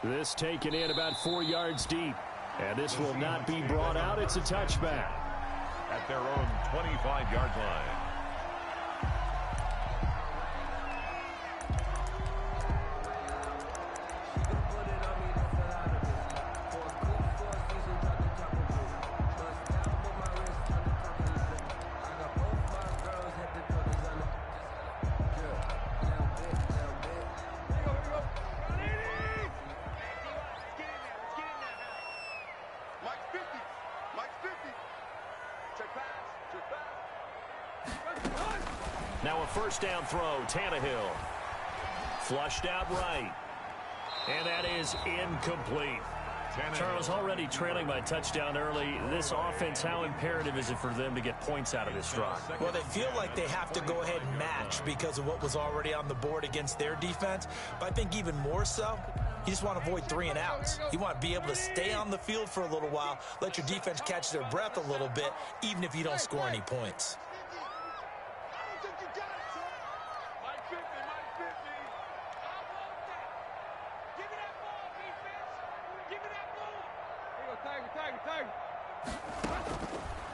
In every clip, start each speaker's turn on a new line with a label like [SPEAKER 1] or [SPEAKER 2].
[SPEAKER 1] This taken in about 4 yards deep. And this will not be brought out. It's a touchback.
[SPEAKER 2] At their own 25-yard line.
[SPEAKER 1] Now a first down throw, Tannehill. Flushed out right. And that is incomplete. Charles, already trailing by touchdown early. This offense, how imperative is it for them to get points out of this drive?
[SPEAKER 3] Well, they feel like they have to go ahead and match because of what was already on the board against their defense. But I think even more so, you just want to avoid 3 and outs. You want to be able to stay on the field for a little while, let your defense catch their breath a little bit, even if you don't score any points.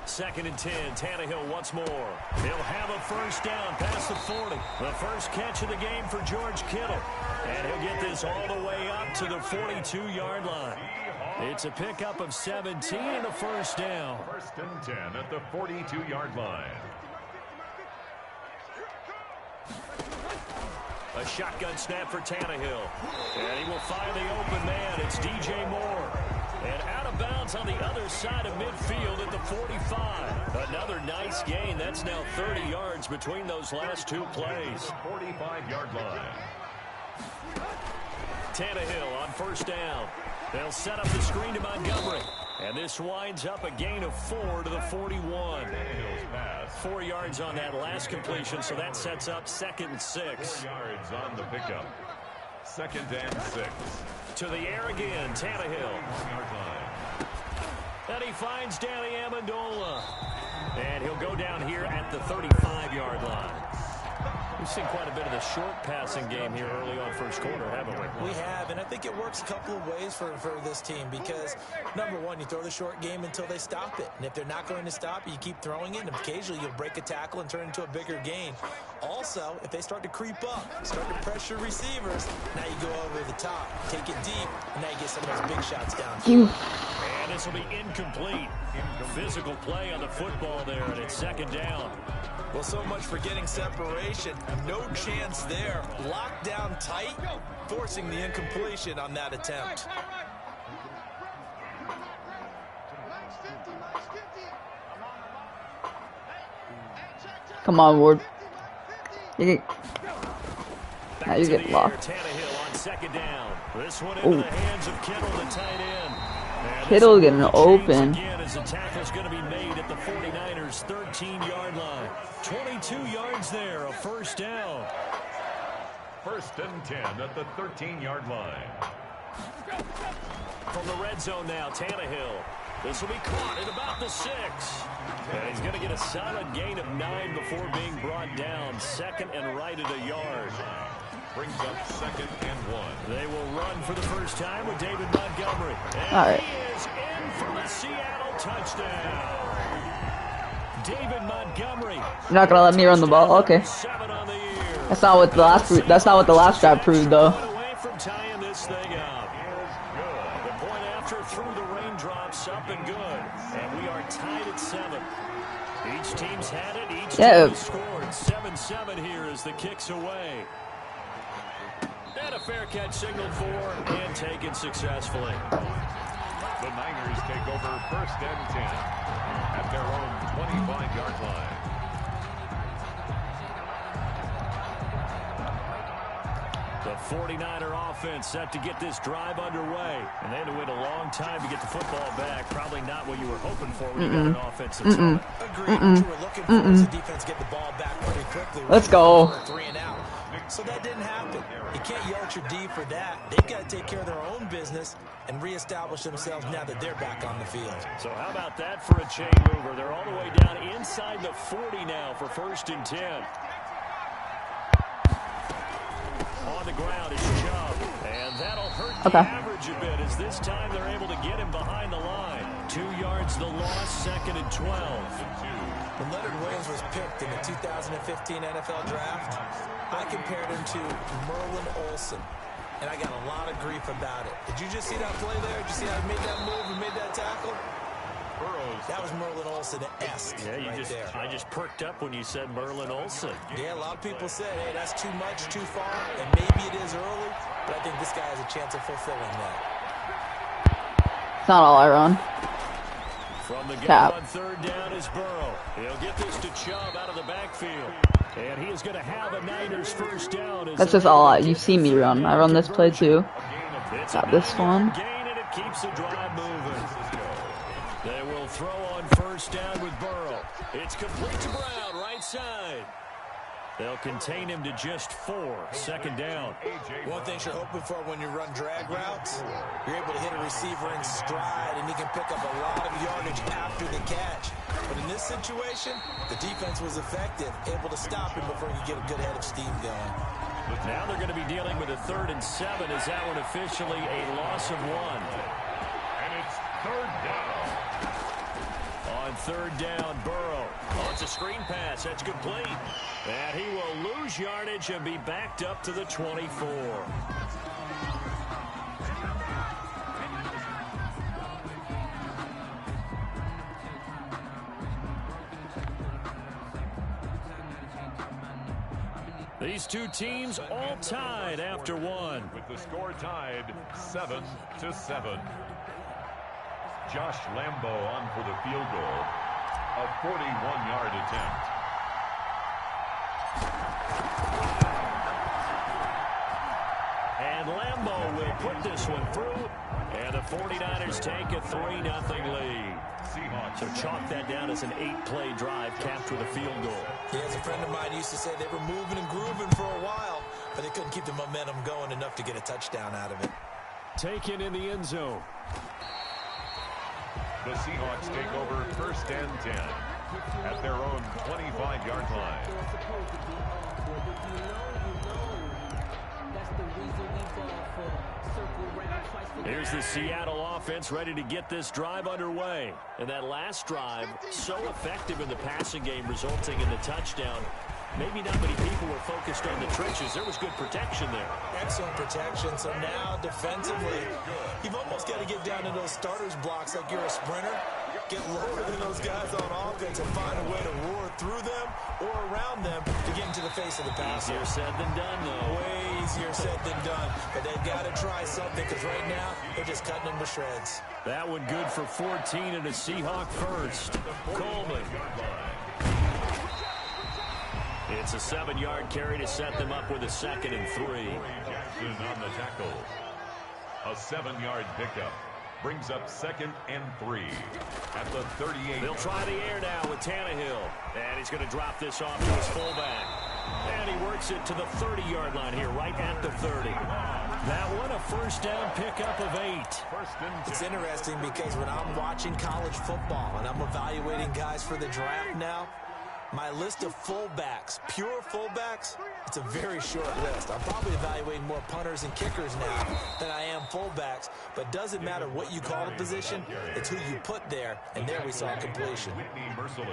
[SPEAKER 1] Second and 10, Tannehill once more. He'll have a first down past the 40. The first catch of the game for George Kittle. And he'll get this all the way up to the 42-yard line. It's a pickup of 17 and a first down.
[SPEAKER 2] First and 10 at the 42-yard line.
[SPEAKER 1] A shotgun snap for Tannehill. And he will find the open man. It's DJ Moore. And out of bounds on the other side of midfield at the 45. Another nice gain. That's now 30 yards between those last 2 plays.
[SPEAKER 2] 45-yard line.
[SPEAKER 1] Tannehill on first down. They'll set up the screen to Montgomery. And this winds up a gain of 4 to the 41. 4 yards on that last completion, so that sets up 2nd and 6.
[SPEAKER 2] 4 yards on the pickup. 2nd and 6.
[SPEAKER 1] To the air again, Tannehill. And he finds Danny Amendola. And he'll go down here at the 35-yard line. We've seen quite a bit of the short passing game here early on first quarter, haven't we?
[SPEAKER 3] We have, and I think it works a couple of ways for this team because, number one, you throw the short game until they stop it. And if they're not going to stop it, you keep throwing it, and occasionally you'll break a tackle and turn it into a bigger gain. Also, if they start to creep up, start to pressure receivers, now you go over the top, take it deep, and now you get some of those big shots down.
[SPEAKER 1] And this will be incomplete. Physical play on the football there, and it's 2nd down.
[SPEAKER 3] Well, so much for getting separation. No chance there. Locked down tight, forcing the incompletion on that attempt.
[SPEAKER 4] Come on, Ward. You get blocked.
[SPEAKER 1] Tannehill on 2nd down. This one into the hands of Kittle, the tight end.
[SPEAKER 4] Kittle getting open.
[SPEAKER 1] Again, as the tackle's going to be made at the 49ers' 13-yard line. 22 yards there, a first down.
[SPEAKER 2] 1st and 10 at the 13-yard line.
[SPEAKER 1] From the red zone now, Tannehill. This will be caught at about the 6. And he's going to get a solid gain of 9 before being brought down. 2nd and right at a yard.
[SPEAKER 2] Brings up 2nd and 1.
[SPEAKER 1] They will run for the first time with David Montgomery. And he is in for the Seattle touchdown. David Montgomery.
[SPEAKER 4] You're not gonna let me run the ball, okay?
[SPEAKER 1] 7 on the year.
[SPEAKER 4] That's not what the last. That's not what the last drive proved, though.
[SPEAKER 1] Away from tying this thing up. The point after through the raindrops, up and good, and we are tied at 7. Each team's had it. Each team has scored. 7-7 here as the kick's away. And a fair catch signaled for and taken successfully.
[SPEAKER 2] The Niners take over 1st and 10 at their own 25-yard line.
[SPEAKER 1] The 49er offense set to get this drive underway. And they had to wait a long time to get the football back. Probably not what you were hoping for when you got an offense that's on.
[SPEAKER 3] Agreed. What you were looking for was the defense get the ball back pretty quickly.
[SPEAKER 4] Let's go.
[SPEAKER 3] 3 and out. So that didn't happen. You can't yell at your D for that. They've got to take care of their own business and reestablish themselves now that they're back on the field.
[SPEAKER 1] So how about that for a chain mover? They're all the way down inside the 40 now for 1st and 10. On the ground is Chubb, and that'll hurt the average yardage a bit as this time they're able to get him behind the line. 2 yards the loss, 2nd and 12.
[SPEAKER 3] When Leonard Williams was picked in the 2015 NFL Draft, I compared him to Merlin Olsen, and I got a lot of grief about it. Did you just see that play there? Did you see how he made that move and made that tackle? That was Merlin Olsen-esque there.
[SPEAKER 1] I just perked up when you said Merlin Olsen.
[SPEAKER 3] Yeah, a lot of people said, hey, that's too much, too far, and maybe it is early, but I think this guy has a chance of fulfilling that.
[SPEAKER 4] It's not all I run.
[SPEAKER 1] From the game on 3rd down is Burrow. He'll get this to Chubb out of the backfield. And he is going to have a Niners first down.
[SPEAKER 4] That's just all you see me run. I run this play too. Got this one.
[SPEAKER 1] Gain, and it keeps the drive moving. They will throw on 1st down with Burrow. It's complete to Brown, right side. They'll contain him to just 4. 2nd down.
[SPEAKER 3] One thing you're hoping for when you run drag routes, you're able to hit a receiver in stride, and he can pick up a lot of yardage after the catch. But in this situation, the defense was effective, able to stop him before he could get a good head of steam going.
[SPEAKER 1] Now they're going to be dealing with a 3rd and 7. Is that one officially a loss of 1?
[SPEAKER 2] And it's 3rd down.
[SPEAKER 1] On 3rd down, Burrow. Oh, it's a screen pass. That's complete. And he will lose yardage and be backed up to the 24. These two teams all tied after 1.
[SPEAKER 2] With the score tied 7-7. Josh Lambo on for the field goal. A 41-yard attempt.
[SPEAKER 1] And Lambo will put this one through. And the 49ers take a 3-0 lead. So chalk that down as an 8-play drive capped with a field goal.
[SPEAKER 3] Yeah, as a friend of mine used to say, they were moving and grooving for a while, but they couldn't keep the momentum going enough to get a touchdown out of it.
[SPEAKER 1] Taken in the end zone.
[SPEAKER 2] The Seahawks take over 1st and 10 at their own 25-yard line.
[SPEAKER 1] Here's the Seattle offense ready to get this drive underway. And that last drive, so effective in the passing game, resulting in the touchdown. Maybe not many people were focused on the trenches. There was good protection there.
[SPEAKER 3] Excellent protection. So now, defensively, you've almost got to get down to those starters blocks like you're a sprinter. Get lower than those guys on offense and find a way to roar through them or around them to get into the face of the passer.
[SPEAKER 1] Easier said than done, though.
[SPEAKER 3] Way easier said than done. But they've got to try something because right now, they're just cutting them to shreds.
[SPEAKER 1] That one good for 14 and a Seahawk first. Coleman. It's a 7-yard carry to set them up with a 2nd and 3.
[SPEAKER 2] Jackson on the tackle. A 7-yard pickup. Brings up 2nd and 3 at the 38.
[SPEAKER 1] They'll try the air now with Tannehill. And he's going to drop this off to his fullback. And he works it to the 30-yard line here, right at the 30. That one a 1st down pickup of 8.
[SPEAKER 3] It's interesting because when I'm watching college football and I'm evaluating guys for the draft now, my list of fullbacks, pure fullbacks, it's a very short list. I'm probably evaluating more punters and kickers now than I am fullbacks. But doesn't matter what you call the position, it's who you put there. And there we saw completion.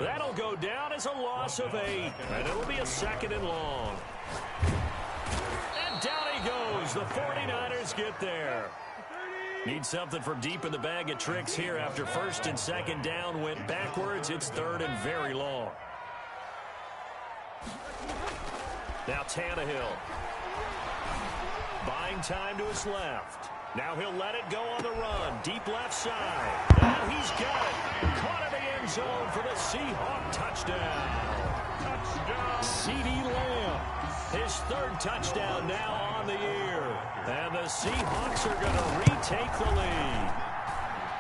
[SPEAKER 1] That'll go down as a loss of 8. And it'll be a 2nd and long. And down he goes. The 49ers get there. Need something from deep in the bag of tricks here after 1st and 2nd down went backwards. It's 3rd and very long. Now Tannehill. Buying time to his left. Now he'll let it go on the run. Deep left side. And he's got it. Caught in the end zone for the Seahawk touchdown. Touchdown. CeeDee Lamb. His 3rd touchdown now on the year. And the Seahawks are going to retake the lead.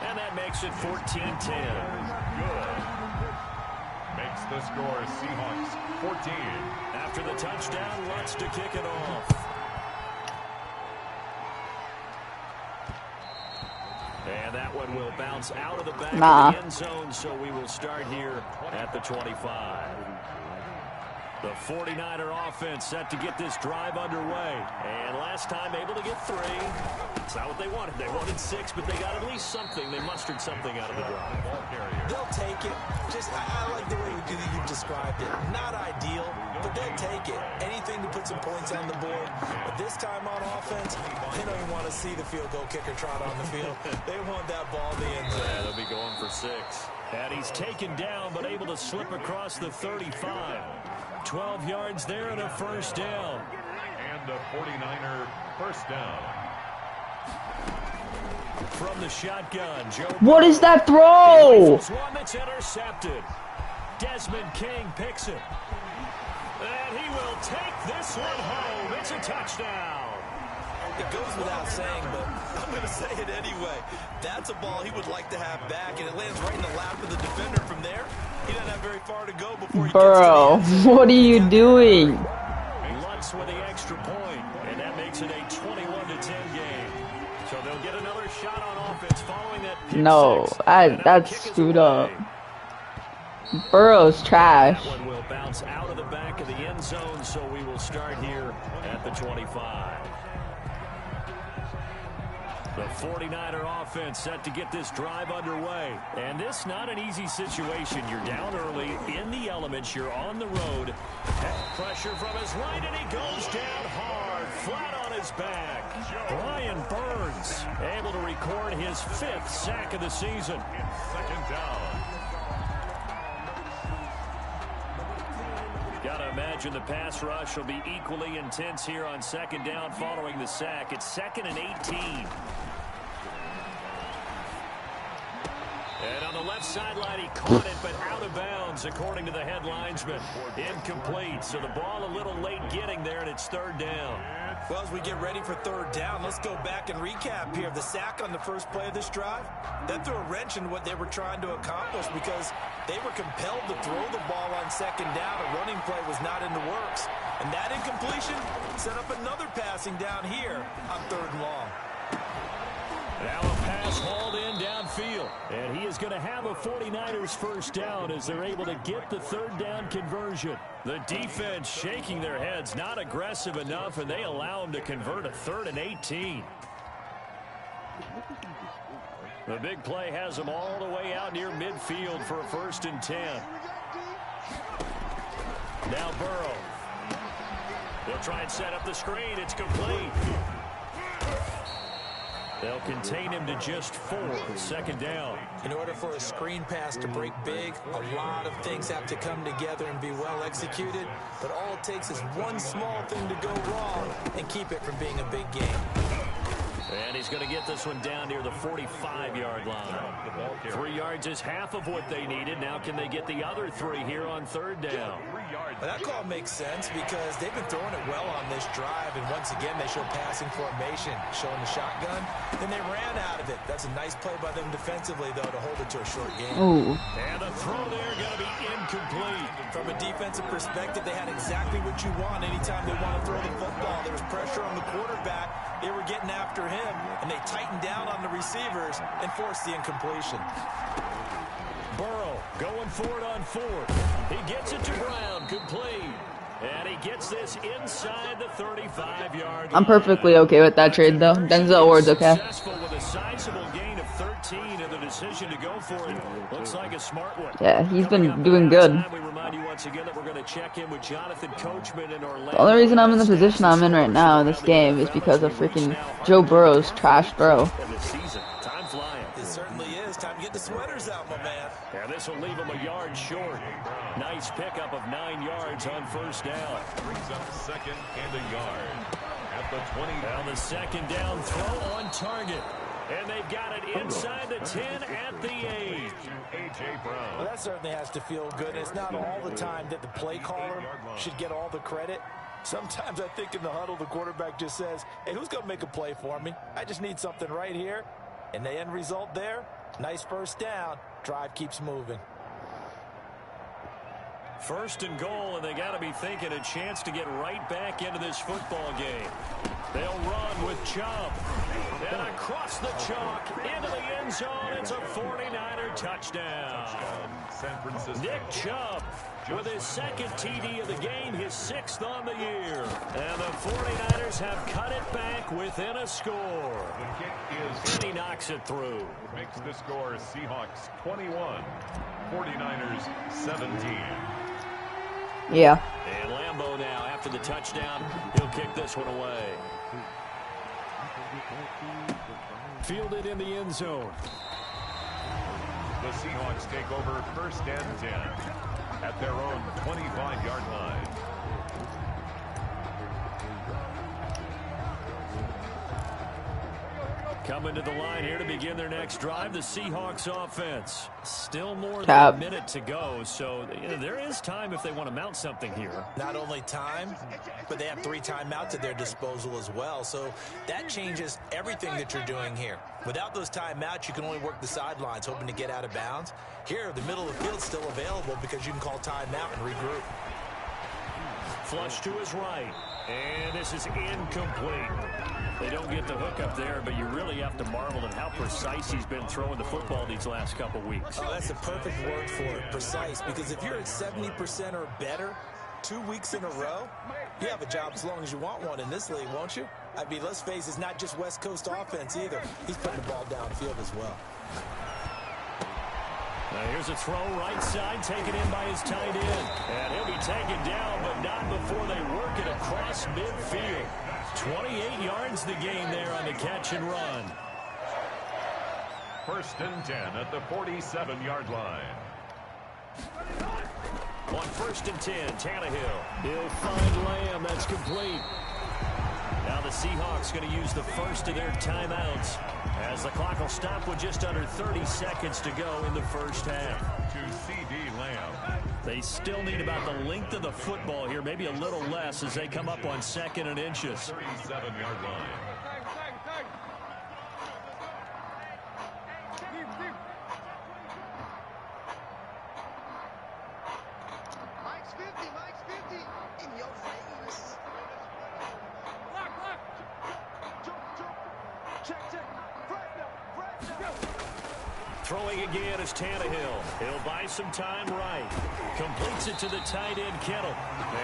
[SPEAKER 1] And that makes it 14-10.
[SPEAKER 2] Good. Makes the score Seahawks 14.
[SPEAKER 1] After the touchdown, wants to kick it off. And that one will bounce out of the back of the end zone, so we will start here at the 25. The 49er offense set to get this drive underway. And last time able to get 3. It's not what they wanted. They wanted 6, but they got at least something. They mustered something out of the drive.
[SPEAKER 3] They'll take it. I like the way you described it. Not ideal, but they'll take it. Anything to put some points on the board. But this time on offense, they don't even want to see the field goal kicker trot on the field. They want that ball in the end zone.
[SPEAKER 1] Yeah, they'll be going for 6. And he's taken down, but able to slip across the 35. 12 yards there and a first down.
[SPEAKER 2] And a 49er first down.
[SPEAKER 1] From the shotgun, Joe.
[SPEAKER 4] What is that throw?
[SPEAKER 1] One that's intercepted. Desmond King picks it. And he will take this one home. It's a touchdown.
[SPEAKER 3] It goes without saying, but I'm going to say it anyway. That's a ball he would like to have back, and it lands right in the lap of the defender. From there, he doesn't have very far to go before he
[SPEAKER 4] Bro,
[SPEAKER 3] gets to the end zone.
[SPEAKER 4] what are you doing?
[SPEAKER 1] Lutz with the extra point, and that makes it a 21-10 game. So they'll get another shot on offense following that pick
[SPEAKER 4] No,
[SPEAKER 1] six,
[SPEAKER 4] that's screwed up. Burrow's trash.
[SPEAKER 1] That one will bounce out of the back of the end zone, so we will start here at the 25. The 49er offense set to get this drive underway. And this not an easy situation. You're down early, in the elements, you're on the road. Pressure from his right, and he goes down hard, flat on his back. Brian Burns able to record his 5th sack of the season.
[SPEAKER 2] Second down.
[SPEAKER 1] Gotta imagine the pass rush will be equally intense here on second down following the sack. It's 2nd and 18. And on the left sideline, he caught it, but out of bounds, according to the head linesman. Incomplete, so the ball a little late getting there, and it's 3rd down.
[SPEAKER 3] Well, as we get ready for 3rd down, let's go back and recap here. The sack on the first play of this drive, that threw a wrench in what they were trying to accomplish because they were compelled to throw the ball on 2nd down. A running play was not in the works. And that incompletion set up another passing down here on 3rd and long.
[SPEAKER 1] Now a pass hauled in downfield. And he is going to have a 49ers first down as they're able to get the 3rd down conversion. The defense shaking their heads, not aggressive enough, and they allow him to convert a 3rd and 18. The big play has them all the way out near midfield for a 1st and 10. Now Burrow. They'll try and set up the screen. It's complete. They'll contain him to just 4. 2nd down.
[SPEAKER 3] In order for a screen pass to break big, a lot of things have to come together and be well executed. But all it takes is one small thing to go wrong and keep it from being a big game.
[SPEAKER 1] And he's going to get this one down near the 45-yard line. 3 yards is half of what they needed. Now can they get the other 3 here on 3rd down?
[SPEAKER 3] Well, that call makes sense because they've been throwing it well on this drive. And once again, they show passing formation, showing the shotgun. Then they ran out of it. That's a nice play by them defensively, though, to hold it to a short game.
[SPEAKER 4] Ooh.
[SPEAKER 1] And the throw there going to be incomplete.
[SPEAKER 3] From a defensive perspective, they had exactly what you want anytime they want to throw the football. There was pressure on the quarterback. They were getting after him, and they tightened down on the receivers and forced the incompletion.
[SPEAKER 1] Burrow going for it on 4th. He gets it to Brown, complete. And he gets this inside the 35-yard line.
[SPEAKER 4] I'm perfectly okay with that trade, though. Denzel Ward's okay.
[SPEAKER 1] Successful with a sizable gain of 13, and the decision to go for it looks like a smart one.
[SPEAKER 4] Yeah, he's been doing good.
[SPEAKER 1] We remind you once again that we're going to check in with Jonathan Coachman in Orlando.
[SPEAKER 4] The only reason I'm in the position I'm in right now in this game is because of freaking Joe Burrow's trash throw.
[SPEAKER 1] Time flying.
[SPEAKER 3] It certainly is. Time to get the sweaters out, my man.
[SPEAKER 1] Yeah, this will leave him a yard short. Nice pickup of 9 yards on 1st down.
[SPEAKER 2] Brings up 2nd and a yard at the 20.
[SPEAKER 1] Now the 2nd down throw on target. And they've got it inside the 10 at the 8.
[SPEAKER 2] A.J. Brown.
[SPEAKER 3] Well, that certainly has to feel good. And it's not all the time that the play caller should get all the credit. Sometimes I think in the huddle, the quarterback just says, hey, who's going to make a play for me? I just need something right here. And the end result there, nice first down. Drive keeps moving.
[SPEAKER 1] 1st and goal, and they got to be thinking a chance to get right back into this football game. They'll run with Chubb. And across the chalk, into the end zone, it's a 49er touchdown.
[SPEAKER 2] San Francisco.
[SPEAKER 1] Nick Chubb with his second TD of the game, his 6th on the year. And the 49ers have cut it back within a score.
[SPEAKER 2] The kick is...
[SPEAKER 1] And he knocks it through.
[SPEAKER 2] Makes the score Seahawks 21, 49ers 17.
[SPEAKER 4] Yeah.
[SPEAKER 1] And Lambeau now, after the touchdown, he'll kick this one away. Fielded in the end zone.
[SPEAKER 2] The Seahawks take over 1st and 10 at their own 25-yard line.
[SPEAKER 1] Coming to the line here to begin their next drive, the Seahawks offense. Still more than
[SPEAKER 4] Cap.
[SPEAKER 1] a minute to go, so there is time if they want to mount something here.
[SPEAKER 3] Not only time, but they have 3 timeouts at their disposal as well. So that changes everything that you're doing here. Without those timeouts, you can only work the sidelines, hoping to get out of bounds. Here, the middle of the field's still available because you can call timeout and regroup.
[SPEAKER 1] Flush to his right, and this is incomplete. They don't get the hook up there, but you really have to marvel at how precise he's been throwing the football these last couple weeks.
[SPEAKER 3] Oh, that's a perfect word for it, precise, because if you're at 70% or better 2 weeks in a row, you have a job as long as you want one in this league, won't you? I mean, let's face it, it's not just West Coast offense either. He's putting the ball downfield as well.
[SPEAKER 1] Now here's a throw right side, taken in by his tight end. And he'll be taken down, but not before they work it across midfield. 28 yards the gain there on the catch and run.
[SPEAKER 2] 1st and 10 at the 47-yard line.
[SPEAKER 1] On 1st and 10, Tannehill. He'll find Lamb. That's complete. Now the Seahawks going to use the first of their timeouts as the clock will stop with just under 30 seconds to go in the first half.
[SPEAKER 2] To CeeDee Lamb.
[SPEAKER 1] They still need about the length of the football here, maybe a little less as they come up on 2nd and inches.
[SPEAKER 2] 37-yard line.
[SPEAKER 5] Mike's 50 in your face.
[SPEAKER 1] Throwing again is Tannehill. He'll buy some time right. Completes it to the tight end, Kittle.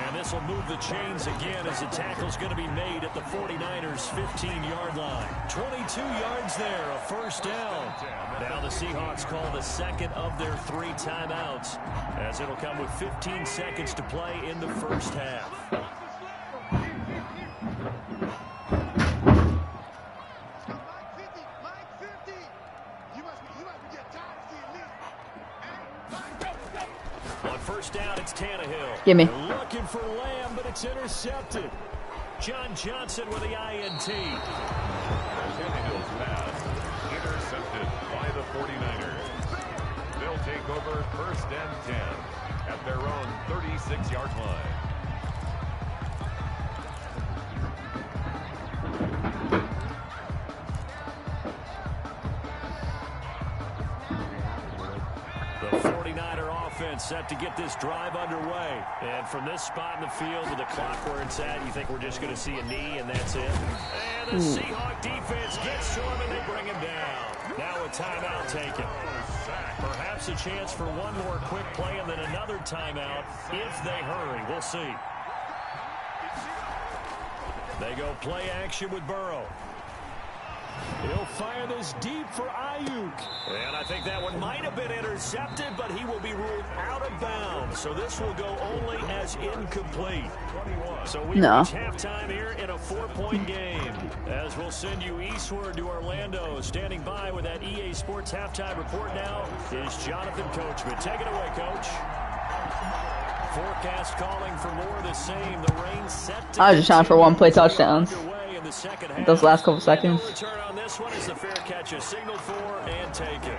[SPEAKER 1] And this will move the chains again as the tackle's going to be made at the 49ers' 15-yard line. 22 yards there, a first down. Now the Seahawks call the second of their 3 timeouts as it'll come with 15 seconds to play in the first half. First down, it's Tannehill.
[SPEAKER 4] Gimme.
[SPEAKER 1] Looking for Lamb, but it's intercepted. John Johnson with the INT.
[SPEAKER 2] Tannehill's pass intercepted by the 49ers. They'll take over 1st and 10 at their own 36-yard line.
[SPEAKER 1] The 49er offense set to get this drive underway. And from this spot in the field with the clock where it's at, you think we're just going to see a knee and that's it? And the Seahawk defense gets to him and they bring him down. Now a timeout taken. Perhaps a chance for one more quick play and then another timeout if they hurry. We'll see. They go play action with Burrow. He'll fire this deep for Ayuk. And I think that one might have been intercepted, but he will be ruled out of bounds. So this will go only as incomplete. So we reach halftime here in a 4-point game. As we'll send you eastward to Orlando. Standing by with that EA Sports halftime report now is Jonathan Coachman. Take it away, Coach. Forecast calling for more of the same. The rain set to
[SPEAKER 4] I was just trying for one-play touchdowns. Those last couple seconds.
[SPEAKER 1] Return on this one is the fair catch is signaled for and taken.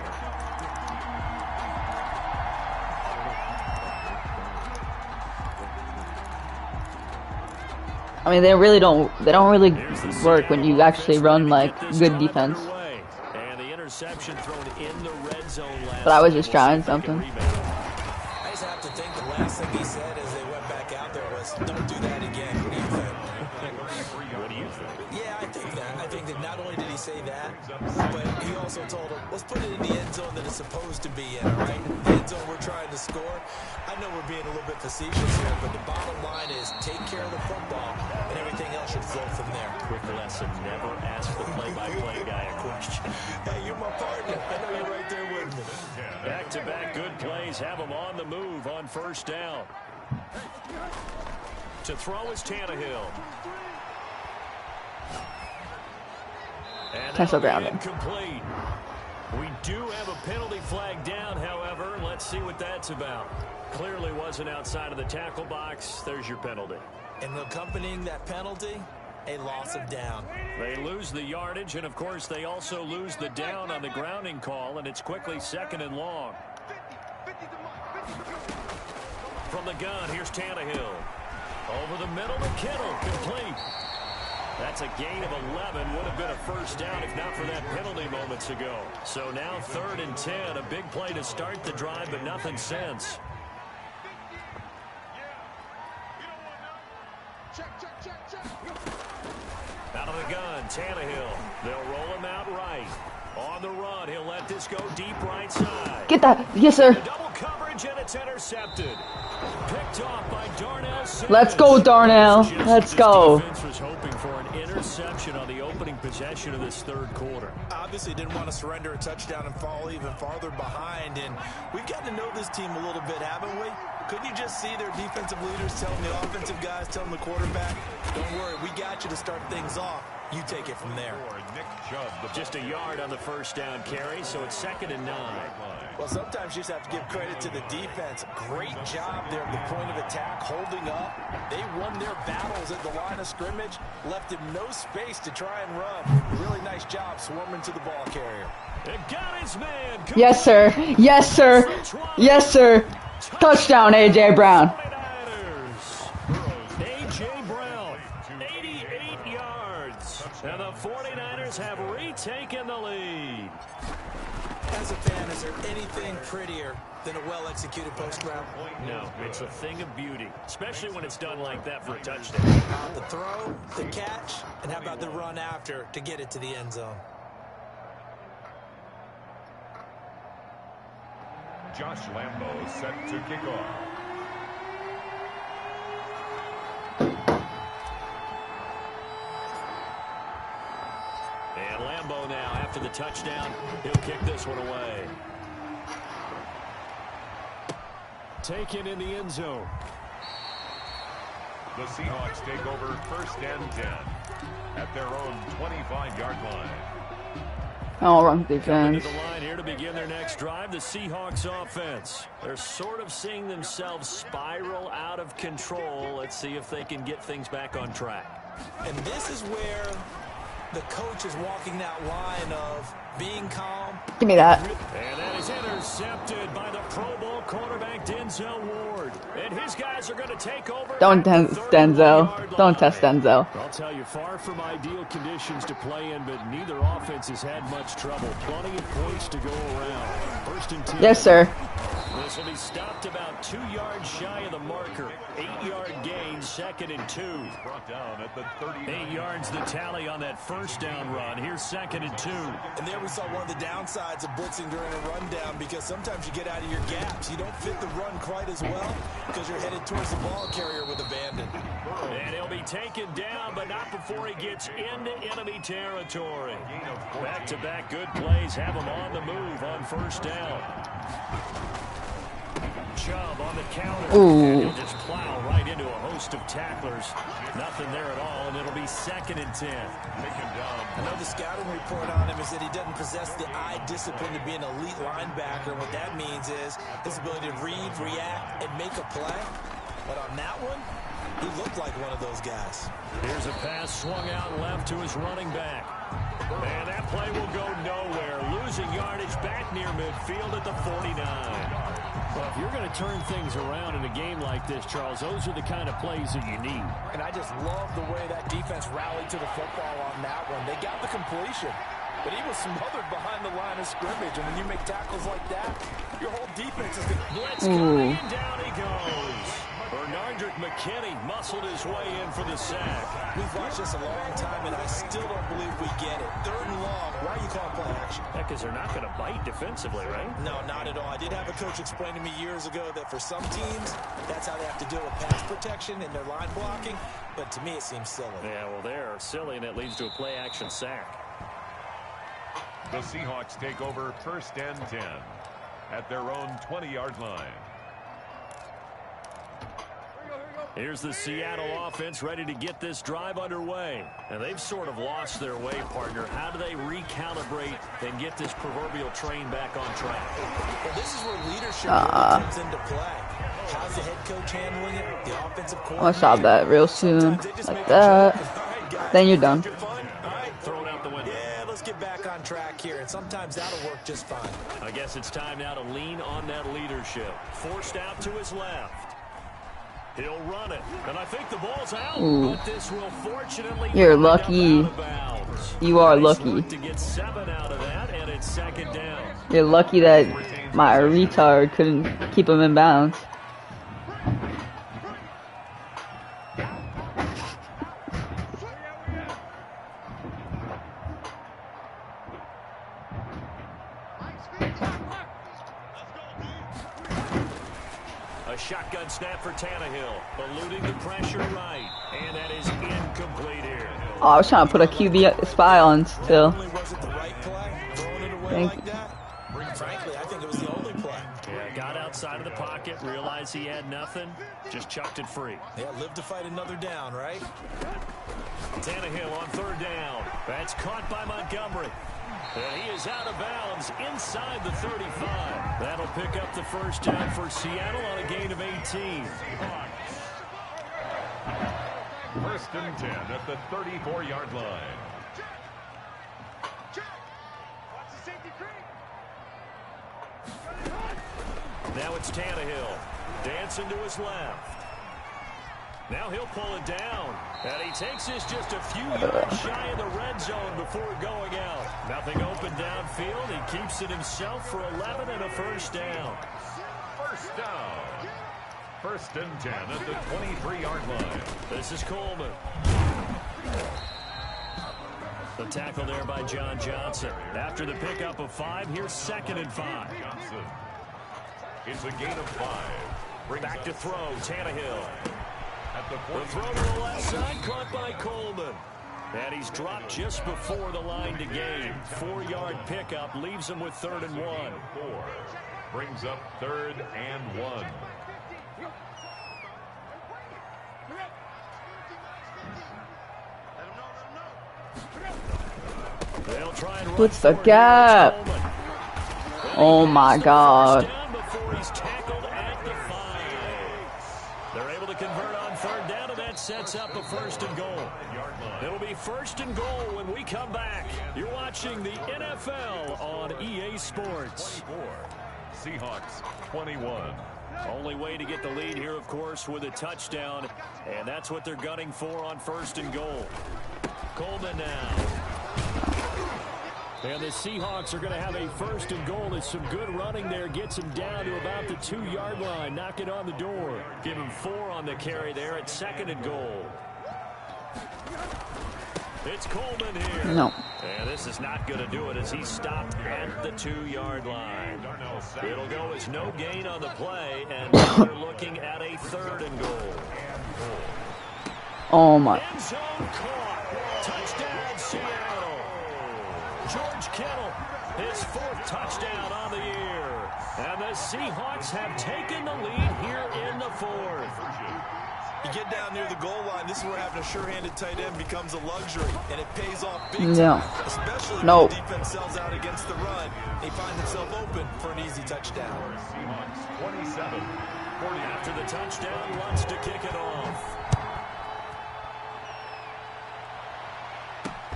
[SPEAKER 4] I mean, they don't really work when you actually run like good defense.
[SPEAKER 1] And the interception thrown in the red zone last.
[SPEAKER 4] But I was just trying something.
[SPEAKER 3] I just have to think the last thing he said as they went back out there was, "Don't do that again." What do you think?
[SPEAKER 1] What do you think?
[SPEAKER 3] Yeah, I think that. I think that not only did he say that, but he also told him, let's put it in the end zone that it's supposed to be in, all right? The end zone we're trying to score. I know we're being a little bit facetious here, but the bottom line is take care of the football, and everything else should flow from there.
[SPEAKER 1] Quick lesson, never ask the play-by-play guy a question.
[SPEAKER 3] Hey, you're my partner. I know you're right there with me.
[SPEAKER 1] Back-to-back good plays have him on the move on first down. To throw is Tannehill. And
[SPEAKER 4] Potential grounding.
[SPEAKER 1] Incomplete. We do have a penalty flag down, however. Let's see what that's about. Clearly wasn't outside of the tackle box. There's your penalty.
[SPEAKER 3] And accompanying that penalty, a loss of down.
[SPEAKER 1] They lose the yardage, and of course they also lose the down on the grounding call, and it's quickly 2nd and long. From the gun, here's Tannehill. Over the middle to Kittle, complete. That's a gain of 11. Would have been a first down if not for that penalty moments ago. So now 3rd and 10. A big play to start the drive, but nothing since. Out of the gun, Tannehill. They'll roll him out right. On the run, he'll let this go deep right side.
[SPEAKER 4] Get that. Yes, sir.
[SPEAKER 1] Double coverage, and it's intercepted. Picked off by Darnell Savage.
[SPEAKER 4] Let's go, Darnell. Let's go.
[SPEAKER 1] Defense was hoping for an interception on the opening possession of this 3rd quarter.
[SPEAKER 3] Obviously didn't want to surrender a touchdown and fall even farther behind, and we've gotten to know this team a little bit, haven't we? Couldn't you just see their defensive leaders telling the offensive guys, telling the quarterback, don't worry, we got you to start things off. You take it from there.
[SPEAKER 1] Just a yard on the first down carry, so it's 2nd and 9.
[SPEAKER 3] Well, sometimes you just have to give credit to the defense. Great job there at the point of attack, holding up. They won their battles at the line of scrimmage, left him no space to try and run. Really nice job swarming to the ball carrier.
[SPEAKER 1] It got his man.
[SPEAKER 4] Yes, sir. Yes, sir. Yes, sir. Touchdown, A.J. Brown.
[SPEAKER 1] A.J. Brown, 88 yards. And the 49ers have retaken the lead.
[SPEAKER 3] As a fan, is there anything prettier than a well-executed post route?
[SPEAKER 1] No, it's a thing of beauty, especially when it's done like that for a touchdown.
[SPEAKER 3] The throw, the catch, and how about the run after to get it to the end zone?
[SPEAKER 2] Josh Lambo set to kick off.
[SPEAKER 1] And Lambo now, after the touchdown, he'll kick this one away. Taken in the end zone.
[SPEAKER 2] The Seahawks take over 1st and 10 at their own 25-yard line.
[SPEAKER 4] Oh, wrong
[SPEAKER 1] Coming
[SPEAKER 4] defense.
[SPEAKER 1] to the line here to begin their next drive, the Seahawks offense. They're sort of seeing themselves spiral out of control. Let's see if they can get things back on track.
[SPEAKER 3] And this is where the coach is walking that line of being calm.
[SPEAKER 4] Give me that.
[SPEAKER 1] And that is intercepted by the Pro Bowl quarterback Denzel Ward. And his guys are going to take over.
[SPEAKER 4] Don't test Denzel. Don't test Denzel.
[SPEAKER 1] I'll tell you, far from ideal conditions to play in, but neither offense has had much trouble. Plenty of points to go around. 1st and 10.
[SPEAKER 4] Yes, sir.
[SPEAKER 1] This will be stopped about 2 yards shy of the marker. 8-yard gain, 2nd and 2.
[SPEAKER 2] Brought down at the 39.
[SPEAKER 1] 8 yards the tally on that first down run. Here's 2nd and 2.
[SPEAKER 3] And there we saw one of the downsides of blitzing during a rundown, because sometimes you get out of your gaps. You don't fit the run quite as well because you're headed towards the ball carrier with abandon.
[SPEAKER 1] And he'll be taken down, but not before he gets into enemy territory. Back-to-back good plays have him on the move on first down. Chubb on the counter.
[SPEAKER 4] Ooh.
[SPEAKER 1] He'll just plow right into a host of tacklers. Nothing there at all, and it'll be 2nd and 10.
[SPEAKER 2] Take him down.
[SPEAKER 3] I know the scouting report on him is that he doesn't possess the eye discipline to be an elite linebacker. What that means is his ability to read, react, and make a play. But on that one, he looked like one of those guys.
[SPEAKER 1] Here's a pass swung out left to his running back. And that play will go nowhere. Losing yardage back near midfield at the 49. Well, if you're going to turn things around in a game like this, Charles, those are the kind of plays that you need.
[SPEAKER 3] And I just love the way that defense rallied to the football on that one. They got the completion, but he was smothered behind the line of scrimmage. And when you make tackles like that, your whole defense is going to blitz coming, and down he goes.
[SPEAKER 1] Bernardrick McKinney muscled his way in for the sack.
[SPEAKER 3] We've watched this a long time, and I still don't believe we get it. 3rd and long. Why are you calling play action?
[SPEAKER 1] Heck, because they're not going to bite defensively, right?
[SPEAKER 3] No, not at all. I did have a coach explain to me years ago that for some teams, that's how they have to deal with pass protection and their line blocking. But to me, it seems silly.
[SPEAKER 1] Yeah, well, they're silly, and it leads to a play-action sack.
[SPEAKER 2] The Seahawks take over 1st and 10 at their own 20-yard line.
[SPEAKER 1] Here's the Seattle offense ready to get this drive underway. And they've sort of lost their way, partner. How do they recalibrate and get this proverbial train back on track?
[SPEAKER 3] Well, this is where leadership really comes into play. How's the head coach handling it? The offensive
[SPEAKER 4] I'm
[SPEAKER 3] coordinator.
[SPEAKER 4] gonna stop that real soon. Like that. Then you're done.
[SPEAKER 1] Throw it out the window.
[SPEAKER 3] Yeah, let's get back on track here, and sometimes that'll work just fine.
[SPEAKER 1] I guess it's time now to lean on that leadership. Forced out to his left. He'll run it, and I think the ball's out.
[SPEAKER 4] Ooh.
[SPEAKER 1] But this will fortunately
[SPEAKER 4] You're
[SPEAKER 1] wind up
[SPEAKER 4] lucky.
[SPEAKER 1] out of bounds.
[SPEAKER 4] You are
[SPEAKER 1] Nice
[SPEAKER 4] lucky.
[SPEAKER 1] work to get 7 out of that, and it's 2nd down.
[SPEAKER 4] You're lucky that my retard couldn't keep him in bounds.
[SPEAKER 1] A shotgun snap for Tannehill, eluding the pressure right, and that is incomplete here.
[SPEAKER 4] Oh, I was trying to put a QB spy on still.
[SPEAKER 3] Only was it the right play, throwing it away
[SPEAKER 4] Thank
[SPEAKER 3] like that? Frankly, I think it was the only play.
[SPEAKER 1] Yeah, got outside of the pocket, realized he had nothing, just chucked it free.
[SPEAKER 3] Yeah, live to fight another down, right?
[SPEAKER 1] Tannehill on 3rd down. That's caught by Montgomery. And he is out of bounds inside the 35. That'll pick up the 1st down for Seattle on a gain of 18.
[SPEAKER 2] 1st and 10 at the 34-yard line.
[SPEAKER 1] Now it's Tannehill. Dancing to his left. Now he'll pull it down. And he takes this just a few yards shy of the red zone before going out. Nothing open downfield. He keeps it himself for 11 and a 1st down.
[SPEAKER 2] 1st down. 1st and 10 at the 23-yard line.
[SPEAKER 1] This is Coleman. The tackle there by John Johnson. After the pickup of 5, here's 2nd and 5.
[SPEAKER 2] Johnson. It's a gain of 5.
[SPEAKER 1] Back to throw, Tannehill.
[SPEAKER 2] At the
[SPEAKER 1] The throw to the left side, caught by Coleman. And he's dropped just before the line to gain. 4-yard pickup leaves him with 3rd and 1.
[SPEAKER 2] 4 brings up 3rd and 1.
[SPEAKER 1] They'll try and
[SPEAKER 4] What's the gap? Oh my God.
[SPEAKER 1] Before he's tackled at the 5. They're able to convert on 3rd down, and that sets up a 1st and goal. It'll be 1st and goal when we come back. You're watching the NFL on EA Sports.
[SPEAKER 2] Seahawks 21.
[SPEAKER 1] Only way to get the lead here, of course, with a touchdown, and that's what they're gunning for on 1st and goal. Coleman now. And the Seahawks are going to have a 1st and goal. It's some good running there. Gets him down to about the 2-yard line. Knock it on the door. Give him 4 on the carry there at 2nd and goal. It's Coleman here.
[SPEAKER 4] No.
[SPEAKER 1] And this is not going to do it as he's stopped at the 2-yard line. It'll go as no gain on the play, and now they're looking at a 3rd and goal.
[SPEAKER 4] Oh my.
[SPEAKER 1] End zone caught. Touchdown, Seattle. George Kittle, his 4th touchdown on the year. And the Seahawks have taken the lead here in the 4th.
[SPEAKER 3] You get down near the goal line, this is where having a sure-handed tight end becomes a luxury, and it pays off big time, especially when the defense sells out against the run. He finds himself open for an easy touchdown.
[SPEAKER 2] Seahawks 27.
[SPEAKER 1] 40 after the touchdown, wants to kick it off.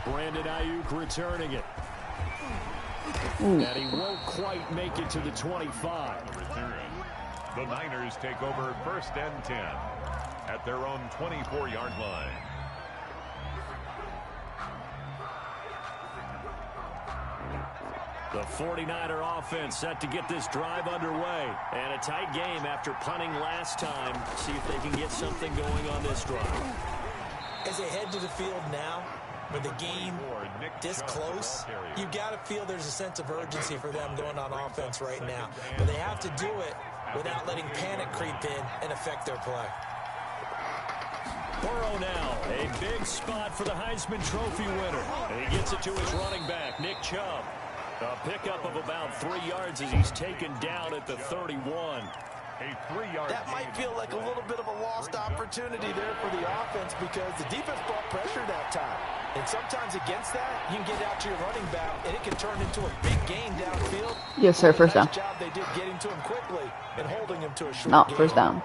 [SPEAKER 1] Brandon Ayuk returning it. And he won't quite make it to the 25.
[SPEAKER 2] The Niners take over 1st and 10 at their own 24-yard line.
[SPEAKER 1] The 49er offense set to get this drive underway. And a tight game after punting last time. See if they can get something going on this drive.
[SPEAKER 3] As they head to the field now, with the game this close, you got to feel there's a sense of urgency for them going on offense right now. But they have to do it without letting panic creep in and affect their play.
[SPEAKER 1] Burrow now, a big spot for the Heisman Trophy winner. And he gets it to his running back, Nick Chubb. A pickup of about 3 yards as he's taken down at the 31.
[SPEAKER 2] A 3-yard
[SPEAKER 3] That might feel like a little bit of a lost opportunity there for the offense because the defense brought pressure that time. And sometimes against that, you can get out to your running back, and it can turn into a big gain downfield.
[SPEAKER 4] Yes, sir. First down.
[SPEAKER 3] Nice job they did getting to him quickly and holding him to a short
[SPEAKER 4] No,
[SPEAKER 3] gain.
[SPEAKER 4] first down.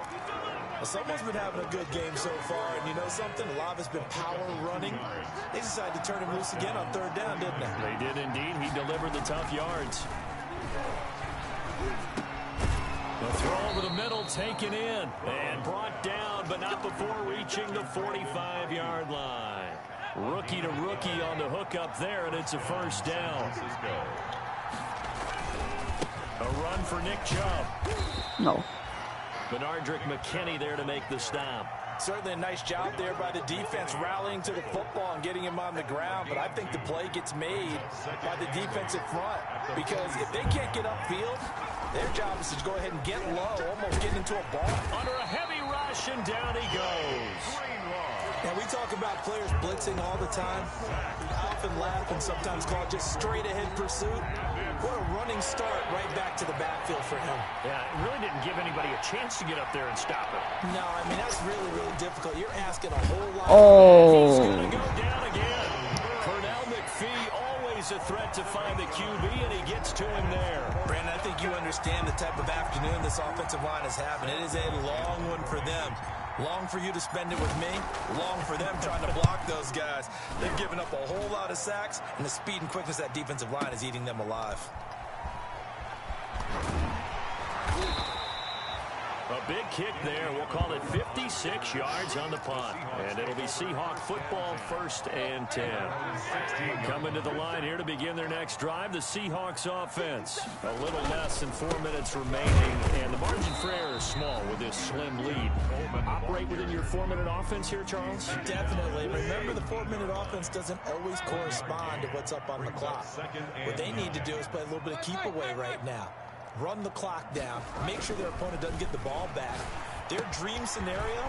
[SPEAKER 3] Well, someone's been having a good game so far, and you know something? A lot of it's been power running. They decided to turn him loose again on third down, didn't they?
[SPEAKER 1] They did indeed. He delivered the tough yards. The throw over the middle taken in and brought down, but not before reaching the 45-yard line. Rookie to rookie on the hook up there, and it's a first down. A run for Nick Chubb.
[SPEAKER 4] No.
[SPEAKER 3] Benardrick McKinney there to make the stop. Certainly a nice job there by the defense rallying to the football and getting him on the ground, but I think the play gets made by the defensive front because if they can't get upfield, their job is to go ahead and get low, almost get into a ball.
[SPEAKER 1] Under a heavy rush, and down he goes.
[SPEAKER 3] And we talk about players blitzing all the time. I often laugh and sometimes call it just straight-ahead pursuit. What a running start right back to the backfield for him.
[SPEAKER 1] Yeah, it really didn't give anybody a chance to get up there and stop it.
[SPEAKER 3] No, I mean, that's really, really difficult. You're asking a whole lot.
[SPEAKER 1] He's
[SPEAKER 4] Oh.
[SPEAKER 1] going to go down again. Pernell McPhee, always a threat to find the QB, and he gets to him there.
[SPEAKER 3] Brandon, I think you understand the type of afternoon this offensive line is having. It is a long one for them. Long for you to spend it with me. Long for them trying to block those guys. They've given up a whole lot of sacks, and the speed and quickness of that defensive line is eating them alive.
[SPEAKER 1] A big kick there. We'll call it 56 yards on the punt. And it'll be Seahawk football, 1st and 10. Coming to the line here to begin their next drive, the Seahawks offense. A little less than 4 minutes remaining, and the margin for error is small with this slim lead. Operate within your 4-minute offense here, Charles?
[SPEAKER 3] Definitely. Remember, the 4-minute offense doesn't always correspond to what's up on the clock. What they need to do is play a little bit of keep away right now. Run the clock down, make sure their opponent doesn't get the ball back. Their dream scenario,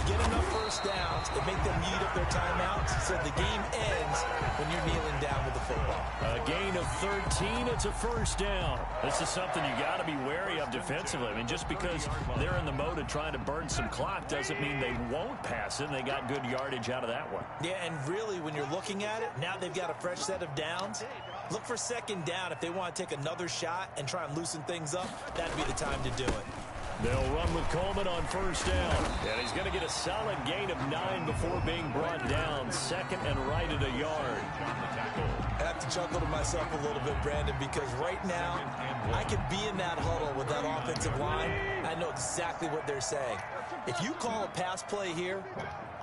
[SPEAKER 3] get enough first downs and make them eat up their timeouts so the game ends when you're kneeling down with the football.
[SPEAKER 1] A gain of 13, it's a first down. This is something you got to be wary of defensively. I mean, just because they're in the mode of trying to burn some clock doesn't mean they won't pass it, and they got good yardage out of that one.
[SPEAKER 3] Yeah, and really, when you're looking at it, now they've got a fresh set of downs. Look for second down if they want to take another shot and try and loosen things up. That'd be the time to do it.
[SPEAKER 1] They'll run with Coleman on first down. And he's going to get a solid gain of 9 before being brought down. 2nd and right at a yard.
[SPEAKER 3] I have to chuckle to myself a little bit, Brandon, because right now I could be in that huddle with that offensive line. I know exactly what they're saying. If you call a pass play here,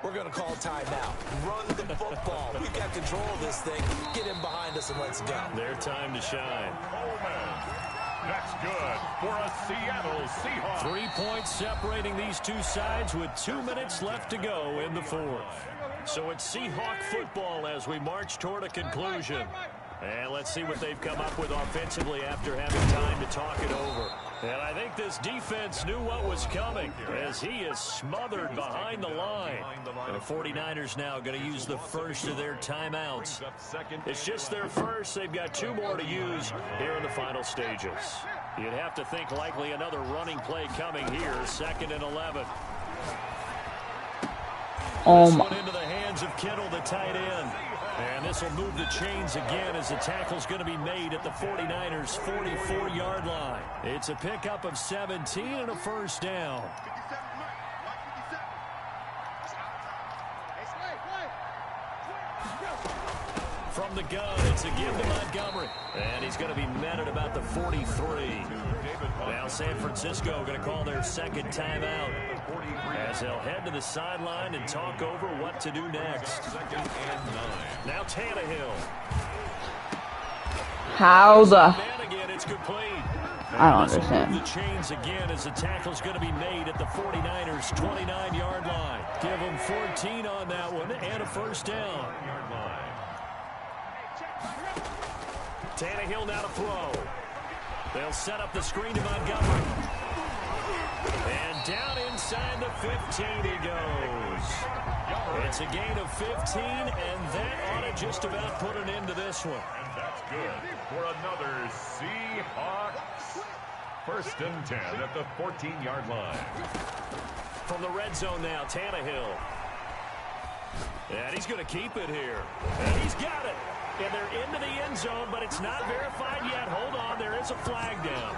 [SPEAKER 3] we're going to call timeout. Run the football. We've got control of this thing. Get him behind us and let's go.
[SPEAKER 1] Their time to shine.
[SPEAKER 2] That's good for a Seattle Seahawks.
[SPEAKER 1] 3 points separating these two sides with 2 minutes left to go in the 4th. So it's Seahawk football as we march toward a conclusion. And let's see what they've come up with offensively after having time to talk it over. And I think this defense knew what was coming as he is smothered behind the line. And the 49ers now going to use the first of their timeouts. It's just their first. They've got 2 more to use here in the final stages. You'd have to think likely another running play coming here. 2nd and 11. This one into the hands of Kittle, the tight end. And this will move the chains again as the tackle's going to be made at the 49ers' 44-yard line. It's a pickup of 17 and a first down. From the gun, it's a give to Montgomery. And he's going to be met at about the 43. Now San Francisco going to call their 2nd timeout as they'll head to the sideline and talk over what to do next. Now Tannehill.
[SPEAKER 4] How the...
[SPEAKER 1] Man again, it's complete.
[SPEAKER 4] I don't
[SPEAKER 1] And this will move
[SPEAKER 4] understand.
[SPEAKER 1] the chains again as the tackle's going to be made at the 49ers 29-yard line. Give them 14 on that one and a first down. Tannehill now to throw. They'll set up the screen to Montgomery. And down inside the 15 he goes. It's a gain of 15, and that ought to just about put an end to this one.
[SPEAKER 2] And that's good for another Seahawks. First and 10 at the 14-yard line.
[SPEAKER 1] From the red zone now, Tannehill. And he's going to keep it here. And he's got it. And they're into the end zone, but it's not verified yet. Hold on, there is a flag down.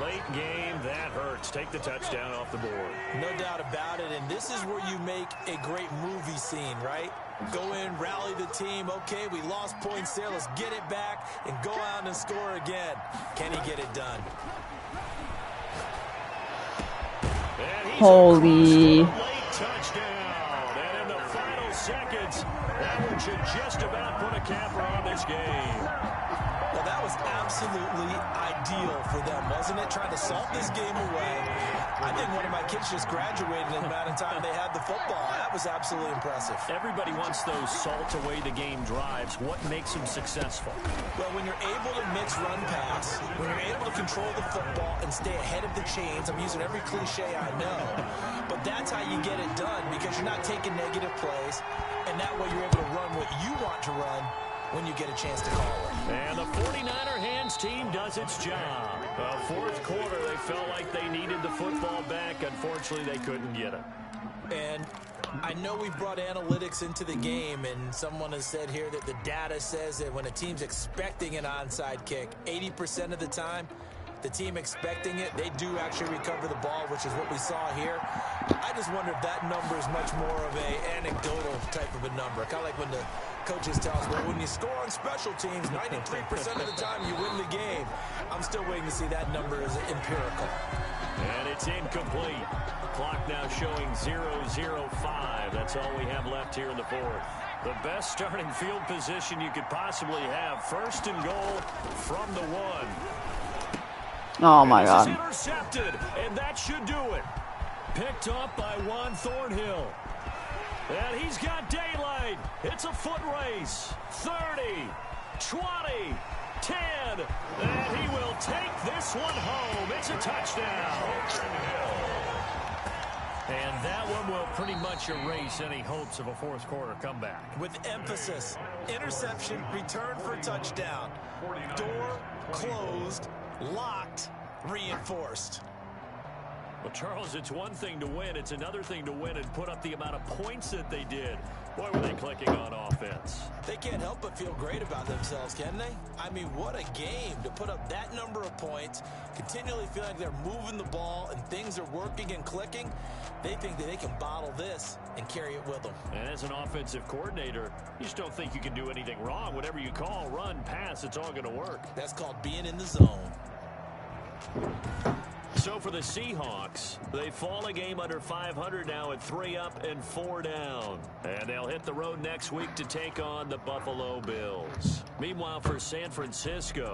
[SPEAKER 1] Late game, that hurts. Take the touchdown off the board.
[SPEAKER 3] No doubt about it, and this is where you make a great movie scene, right? Go in, rally the team. Okay, we lost points there. Let's get it back and go out and score again. Can he get it done?
[SPEAKER 1] And he's
[SPEAKER 4] Holy.
[SPEAKER 1] across for a late touchdown. And in the final seconds, that one should just about put a capper on this game.
[SPEAKER 3] Well, that was absolutely ideal for them, wasn't it? Trying to salt this game away. I think one of my kids just graduated in the amount of time they had the football. That was absolutely impressive.
[SPEAKER 1] Everybody wants those salt away the game drives. What makes them successful?
[SPEAKER 3] Well, when you're able to mix run pass, when you're able to control the football and stay ahead of the chains, I'm using every cliche I know, but that's how you get it done because you're not taking negative plays, and that way you're able to run what you want to run when you get a chance to call it.
[SPEAKER 1] And the 49er hands team does its job. Fourth quarter, they felt like they needed the football back. Unfortunately, they couldn't get it.
[SPEAKER 3] And I know we brought analytics into the game, and someone has said here that the data says that when a team's expecting an onside kick, 80% of the time, the team expecting it, they do actually recover the ball, which is what we saw here. I just wonder if that number is much more of a anecdotal type of a number. Kind of like when the coaches tell us, well, when you score on special teams, 93% of the time you win the game. I'm still waiting to see that number is empirical.
[SPEAKER 1] And it's incomplete. Clock now showing 0-0-5. That's all we have left here in the fourth. The best starting field position you could possibly have. First and goal from the one.
[SPEAKER 4] Oh my
[SPEAKER 1] This
[SPEAKER 4] god.
[SPEAKER 1] is intercepted, and that should do it. Picked up by Juan Thornhill. And he's got daylight. It's a foot race. 30, 20, 10. And he will take this one home. It's a touchdown. And that one will pretty much erase any hopes of a fourth quarter comeback.
[SPEAKER 3] With emphasis, interception, return for a touchdown. Door closed, locked, reinforced.
[SPEAKER 1] Well, Charles, it's one thing to win. It's another thing to win and put up the amount of points that they did. Boy, were they clicking on offense.
[SPEAKER 3] They can't help but feel great about themselves, can they? I mean, what a game to put up that number of points, continually feel like they're moving the ball and things are working and clicking. They think that they can bottle this and carry it with them.
[SPEAKER 1] And as an offensive coordinator, you just don't think you can do anything wrong. Whatever you call, run, pass, it's all going to work.
[SPEAKER 3] That's called being in the zone.
[SPEAKER 1] So for the Seahawks, they fall a game under 500 now at 3 up and 4 down. And they'll hit the road next week to take on the Buffalo Bills. Meanwhile, for San Francisco,